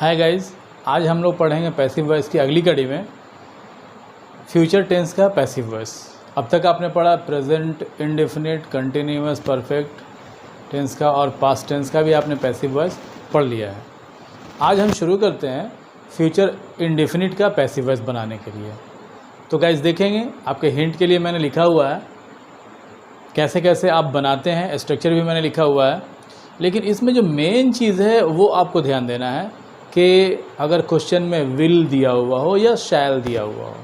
Hi guys, आज हम लोग पढ़ेंगे पैसिव वॉइस की अगली कड़ी में फ्यूचर टेंस का पैसिव वॉइस। अब तक आपने पढ़ा present indefinite, continuous, perfect tense का और पास्ट टेंस का भी आपने पैसिव वॉइस पढ़ लिया है। आज हम शुरू करते हैं फ्यूचर इंडेफिनिट का पैसिव वॉइस बनाने के लिए। तो गाइस देखेंगे, आपके हिंट के लिए मैंने लिखा हुआ है कैसे कैसे आप बनाते हैं, स्ट्रक्चर भी मैंने लिखा हुआ है। लेकिन इसमें जो मेन चीज़ है वो आपको ध्यान देना है कि अगर क्वेश्चन में विल दिया हुआ हो या शैल दिया हुआ हो,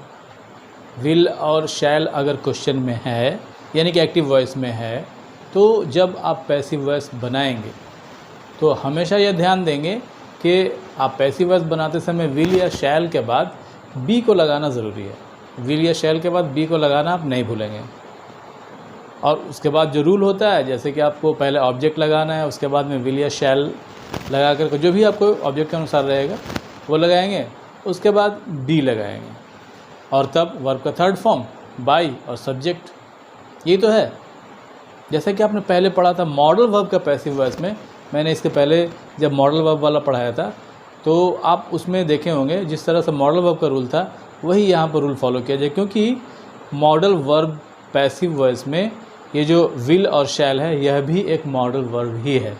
विल और शैल अगर क्वेश्चन में है यानी कि एक्टिव वॉइस में है, तो जब आप पैसिव वॉइस बनाएंगे तो हमेशा यह ध्यान देंगे कि आप पैसिव वॉइस बनाते समय विल या शैल के बाद बी को लगाना ज़रूरी है। विल या शैल के बाद बी को लगाना आप नहीं भूलेंगे। और उसके बाद जो रूल होता है, जैसे कि आपको पहले ऑब्जेक्ट लगाना है, उसके बाद में विल या शैल लगा कर जो भी आपको ऑब्जेक्ट के अनुसार रहेगा वो लगाएंगे, उसके बाद बी लगाएंगे और तब वर्ब का थर्ड फॉर्म बाई और सब्जेक्ट। ये तो है जैसे कि आपने पहले पढ़ा था मॉडल वर्ब का पैसिव वॉइस में। मैंने इसके पहले जब मॉडल वर्ब वाला पढ़ाया था तो आप उसमें देखे होंगे जिस तरह से मॉडल वर्ब का रूल था वही यहाँ पर रूल फॉलो किया जाए, क्योंकि मॉडल वर्ब पैसिव वॉइस में ये जो विल और शैल है यह भी एक मॉडल वर्ब ही है।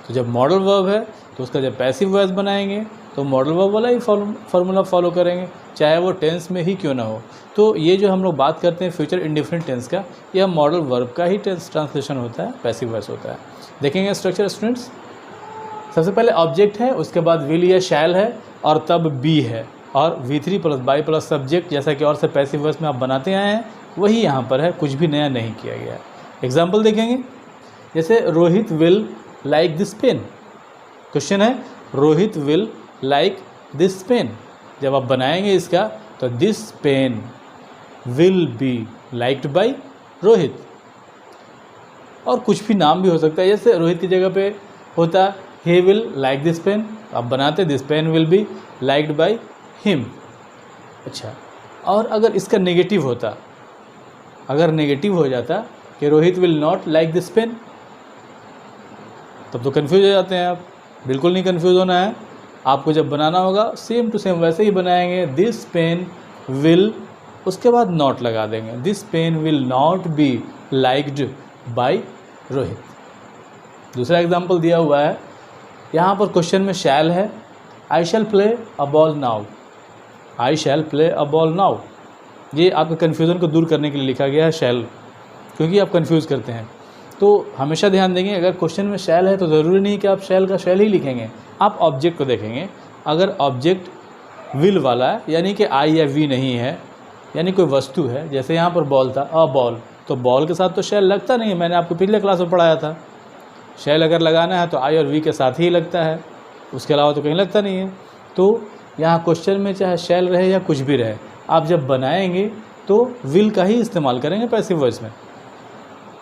तो जब मॉडल वर्ब है तो उसका जब पैसिव वॉइस बनाएंगे तो मॉडल वर्ब वाला ही फार्मूला फॉलो करेंगे, चाहे वो टेंस में ही क्यों ना हो। तो ये जो हम लोग बात करते हैं फ्यूचर इंडेफिनिट टेंस का, यह मॉडल वर्ब का ही टेंस ट्रांसलेशन होता है, पैसिव वॉइस होता है। देखेंगे स्ट्रक्चर स्टूडेंट्स। सबसे पहले ऑब्जेक्ट है, उसके बाद विल या शैल है और तब बी है और V3 plus by plus subject, जैसा कि और से पैसिव वॉइस में आप बनाते आए हैं वही यहाँ पर है, कुछ भी नया नहीं किया गया है। एग्जाम्पल देखेंगे, जैसे Rohit will like this pen. Question है Rohit will like this pen. जब आप बनाएंगे इसका तो this pen will be liked by Rohit. और कुछ भी नाम भी हो सकता है, जैसे रोहित की जगह पे होता he will like this pen, आप बनाते this pen will be liked by him. अच्छा, और अगर इसका नेगेटिव होता, अगर नेगेटिव हो जाता कि Rohit will not like this pen, तब तो कन्फ्यूज हो जाते हैं आप। बिल्कुल नहीं कन्फ्यूज होना है, आपको जब बनाना होगा सेम टू सेम वैसे ही बनाएंगे। दिस पेन विल, उसके बाद नॉट लगा देंगे, this pen will not be liked by Rohit. दूसरा एग्जांपल दिया हुआ है, यहाँ पर क्वेश्चन में शैल है, I shall play a ball now. I shall play a ball now, ये आपके कन्फ्यूज़न को दूर करने के लिए लिखा गया है शैल, क्योंकि आप कन्फ्यूज़ करते हैं। तो हमेशा ध्यान देंगे अगर क्वेश्चन में शैल है तो ज़रूरी नहीं कि आप शैल का शैल ही लिखेंगे, आप ऑब्जेक्ट को देखेंगे। अगर ऑब्जेक्ट विल वाला है यानी कि आई या वी नहीं है, यानी कोई वस्तु है, जैसे यहाँ पर बॉल था अ बॉल, तो बॉल के साथ तो शैल लगता नहीं है, मैंने आपको पिछले क्लास में पढ़ाया था। शैल अगर लगाना है तो आई और वी के साथ ही लगता है, उसके अलावा तो कहीं लगता नहीं है। तो यहाँ क्वेश्चन में चाहे शैल रहे या कुछ भी रहे, आप जब बनाएंगे तो विल का ही इस्तेमाल करेंगे पैसिव वॉइस में।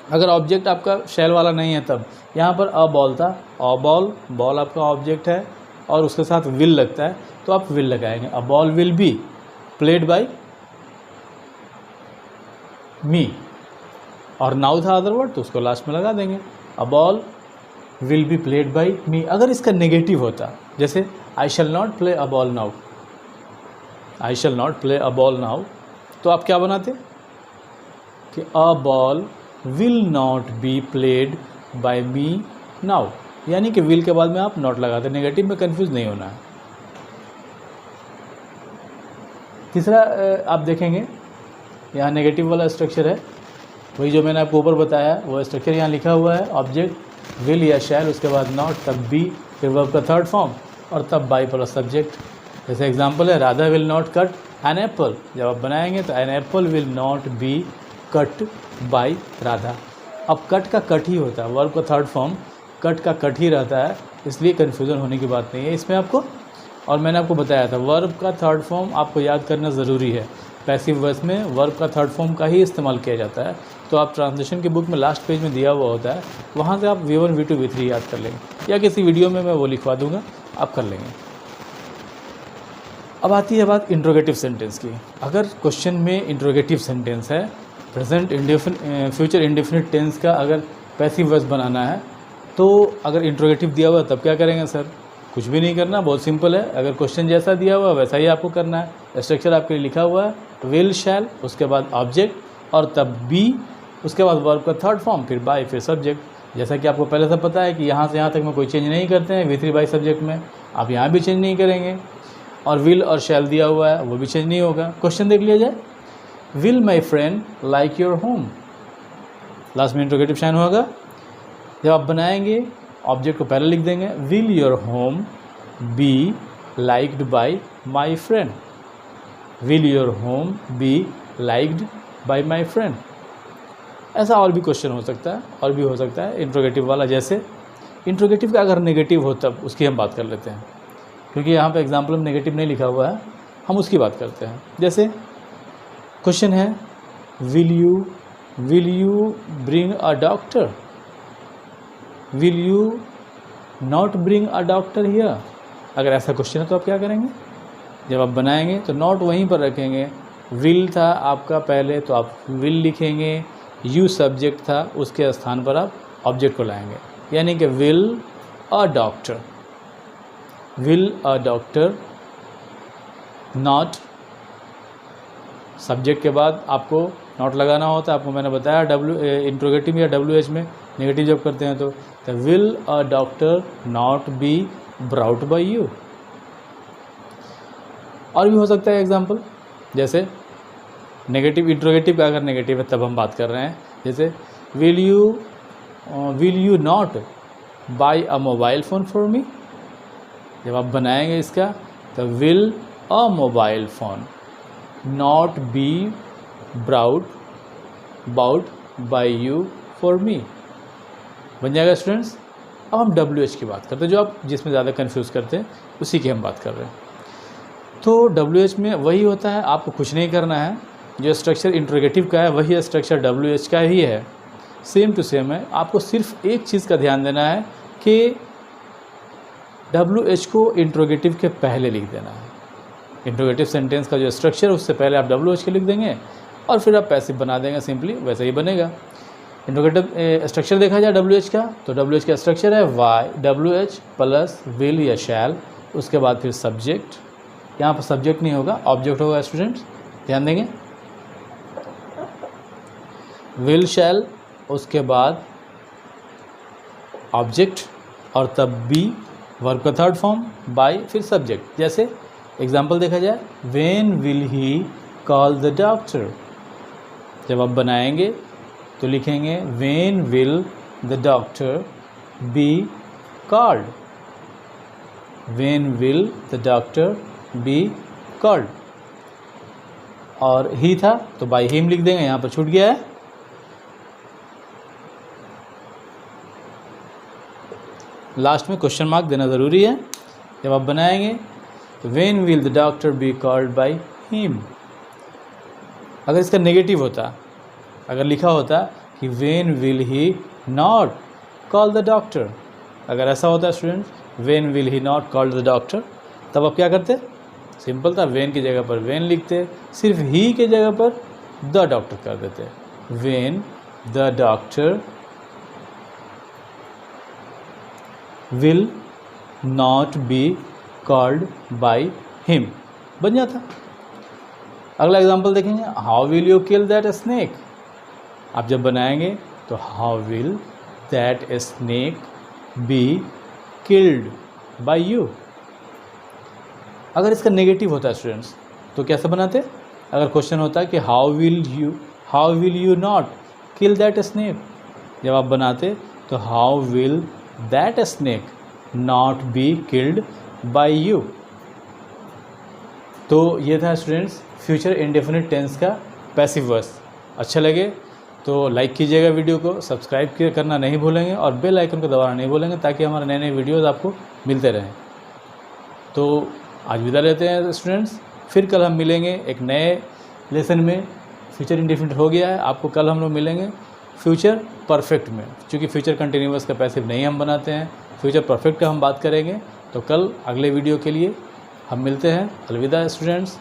अगर ऑब्जेक्ट आपका शैल वाला नहीं है तब यहाँ पर अ बॉल था, अ बॉल, बॉल आपका ऑब्जेक्ट है और उसके साथ विल लगता है तो आप विल लगाएंगे। A ball will be played by me, और नाउ था अदर वर्ड तो उसको लास्ट में लगा देंगे, a ball will be played by me. अगर इसका नेगेटिव होता, जैसे I shall not play a ball now, I shall not play a ball now, तो आप क्या बनाते कि a ball will not be played by me now, यानी कि विल के बाद में आप नॉट लगाते, नेगेटिव में कंफ्यूज नहीं होना है। तीसरा आप देखेंगे यहाँ नेगेटिव वाला स्ट्रक्चर है, वही जो मैंने आपको ऊपर बताया वो स्ट्रक्चर यहाँ लिखा हुआ है। ऑब्जेक्ट विल या शैल, उसके बाद नॉट, तब बी, फिर वर्ब का थर्ड फॉर्म और तब बाई प्लस सब्जेक्ट। जैसे एग्जांपल है Radha will not cut an apple. जब आप बनाएंगे तो an apple will not be cut by Radha. अब कट का कट ही होता है, वर्ब का थर्ड फॉर्म कट का कट ही रहता है, इसलिए कन्फ्यूज़न होने की बात नहीं है इसमें आपको। और मैंने आपको बताया था वर्ब का थर्ड फॉर्म आपको याद करना ज़रूरी है। पैसिव वॉइस में वर्ब का थर्ड फॉर्म का ही इस्तेमाल किया जाता है। तो आप ट्रांसलेशन की बुक में लास्ट पेज में दिया हुआ होता है, वहाँ से आप V1 V2 V3 याद कर लेंगे, या किसी वीडियो में मैं वो लिखवा दूँगा, आप कर लेंगे। अब आती है बात इंट्रोगेटिव सेंटेंस की। अगर क्वेश्चन में इंट्रोगेटिव सेंटेंस है, प्रेजेंट फ्यूचर इंडेफिनिट टेंस का अगर पैसिव वॉइस बनाना है, तो अगर इंट्रोगेटिव दिया हुआ तब क्या करेंगे सर? कुछ भी नहीं करना, बहुत सिंपल है। अगर क्वेश्चन जैसा दिया हुआ है वैसा ही आपको करना है। स्ट्रक्चर आपके लिए लिखा हुआ है विल शैल, उसके बाद ऑब्जेक्ट और तब बी, उसके बाद वर्ब का थर्ड फॉर्म, फिर बाय, फिर सब्जेक्ट। जैसा कि आपको पहले से पता है कि यहाँ से यहाँ तक में कोई चेंज नहीं करते हैं V3 बाई सब्जेक्ट में, आप यहाँ भी चेंज नहीं करेंगे। और विल और शैल दिया हुआ है वो भी चेंज नहीं होगा। क्वेश्चन देख लिया जाए, will my friend like your home, last में इंट्रोगेटिव साइन होगा। जब आप बनाएंगे ऑब्जेक्ट को पहले लिख देंगे, will your home B liked bye my friend, will your home B liked bye my friend. ऐसा और भी क्वेश्चन हो सकता है, और भी हो सकता है इंट्रोगेटिव वाला। जैसे इंट्रोगेटिव का अगर नेगेटिव हो तब उसकी हम बात कर लेते हैं, क्योंकि यहाँ पे एग्जाम्पल में नेगेटिव नहीं लिखा हुआ है, हम उसकी बात करते हैं। जैसे क्वेश्चन है will you bring a doctor, will you not bring a doctor here. अगर ऐसा क्वेश्चन है तो आप क्या करेंगे, जब आप बनाएंगे तो नॉट वहीं पर रखेंगे। विल था आपका पहले तो आप विल लिखेंगे, यू सब्जेक्ट था उसके स्थान पर आप ऑब्जेक्ट को लाएंगे, यानी कि will a doctor, will a doctor, not subject के बाद आपको नॉट लगाना होता है। आपको मैंने बताया इंट्रोगेटिव या WH में नेगेटिव जब करते हैं तो will a doctor not be brought by you. और भी हो सकता है एग्जाम्पल, जैसे नेगेटिव इंट्रोगेटिव का अगर नेगेटिव है तब हम बात कर रहे हैं। जैसे will you not buy a mobile phone for me. जब आप बनाएंगे इसका तो will a mobile phone not be bought by you for me, बन जाएगा स्टूडेंट्स। अब हम WH की बात करते हैं, जो आप जिसमें ज़्यादा कंफ्यूज करते हैं उसी की हम बात कर रहे हैं। तो WH में वही होता है, आपको कुछ नहीं करना है। जो स्ट्रक्चर इंट्रोगेटिव का है वही स्ट्रक्चर WH का ही है, सेम टू सेम है। आपको सिर्फ एक चीज़ का ध्यान देना है कि WH को इंट्रोगेटिव के पहले लिख देना है। इंट्रोगेटिव सेंटेंस का जो स्ट्रक्चर उससे पहले आप WH के लिख देंगे और फिर आप पैसिव बना देंगे, सिंपली वैसे ही बनेगा। इंट्रोगेटिव स्ट्रक्चर देखा जाए WH का, तो WH का स्ट्रक्चर है WH प्लस विल या शैल, उसके बाद फिर सब्जेक्ट। यहाँ पर सब्जेक्ट नहीं होगा, ऑब्जेक्ट होगा स्टूडेंट्स, ध्यान देंगे। विल शैल, उसके बाद ऑब्जेक्ट और तब बी, वर्ब का थर्ड फॉर्म, बाय, फिर सब्जेक्ट। जैसे एग्जाम्पल देखा जाए, when will he call the doctor. जब आप बनाएंगे तो लिखेंगे when will the doctor be called, when will the doctor be called. और ही था तो बाय हिम लिख देंगे, यहाँ पर छूट गया है। लास्ट में क्वेश्चन मार्क देना ज़रूरी है जब आप बनाएंगे। तो when will the doctor be called by him. अगर इसका नेगेटिव होता, अगर लिखा होता कि when will he not call the doctor, अगर ऐसा होता students when will he not call the doctor, तब आप क्या करते, सिंपल था, व्हेन की जगह पर व्हेन लिखते, सिर्फ ही के जगह पर द डॉक्टर कर देते। When the doctor will not be called by him, बन जाता। अगला एग्जांपल देखेंगे, how will you kill that snake. आप जब बनाएंगे तो how will that snake be killed by you. अगर इसका नेगेटिव होता है स्टूडेंट्स तो कैसे बनाते, अगर क्वेश्चन होता है कि how will you not kill that snake, जब आप बनाते तो how will that snake not be killed by you. तो ये था स्टूडेंट्स फ्यूचर इंडेफिनिट टेंस का पैसिव वॉइस। अच्छा लगे तो लाइक कीजिएगा वीडियो को, सब्सक्राइब करना नहीं भूलेंगे और बेल आइकन को दबाना नहीं भूलेंगे ताकि हमारे नए नए वीडियोज़ आपको मिलते रहें। तो आज विदा लेते हैं स्टूडेंट्स, फिर कल हम मिलेंगे एक नए लेसन में। फ्यूचर इंडेफिनिट हो गया है, आपको कल हम लोग मिलेंगे फ्यूचर परफेक्ट में, क्योंकि फ्यूचर कंटिन्यूअस का पैसिव नहीं हम बनाते हैं, फ्यूचर परफेक्ट का हम बात करेंगे। तो कल अगले वीडियो के लिए हम मिलते हैं। अलविदा स्टूडेंट्स।